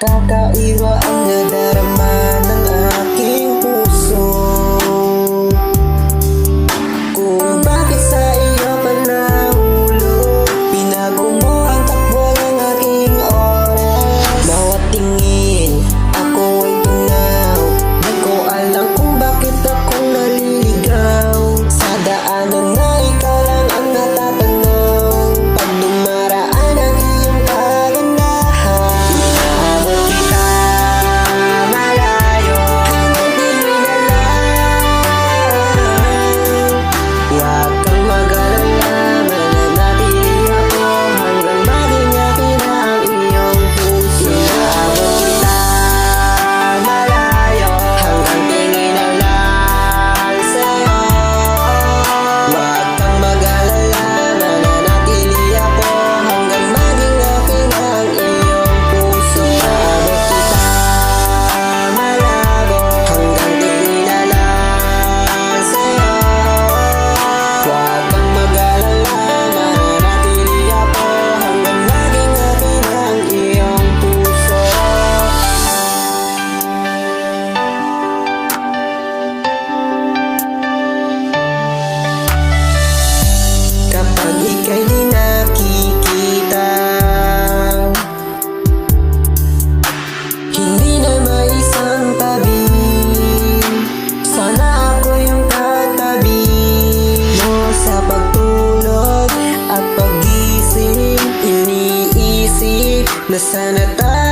Kakaiba ang nadarama ng aking puso, kung bakit sa iyo pa nahulog. Pinago mo ang takbo ng aking oras. Bawat tingin, ako ay tunaw. Di ko alam kung bakit ako naliligaw. Sa daanan na ikaw lang ang natatanaw. Pag dumaraan ang iyong kagandahan, inaabot kita malayo hanggang di na lang. Huwag kang mag-alala, mananatili ako hanggang maging akin ang iyong puso. Inaabot kita malayo hanggang tingin na lang sa'yo. Huwag kang mag-alala, mananatili ako hanggang maging akin ang iyong puso. Inaabot kita malabo hanggang tingin na lang sa'yo. Huwag kang mag-alala, mananatili ako hanggang maging akin ang iyong puso. Kapag ika'y di nakikita, hindi na maisang tabi. Sana ako yung katabi mo sa pagtulog at pagising. Iniisip na sana tayo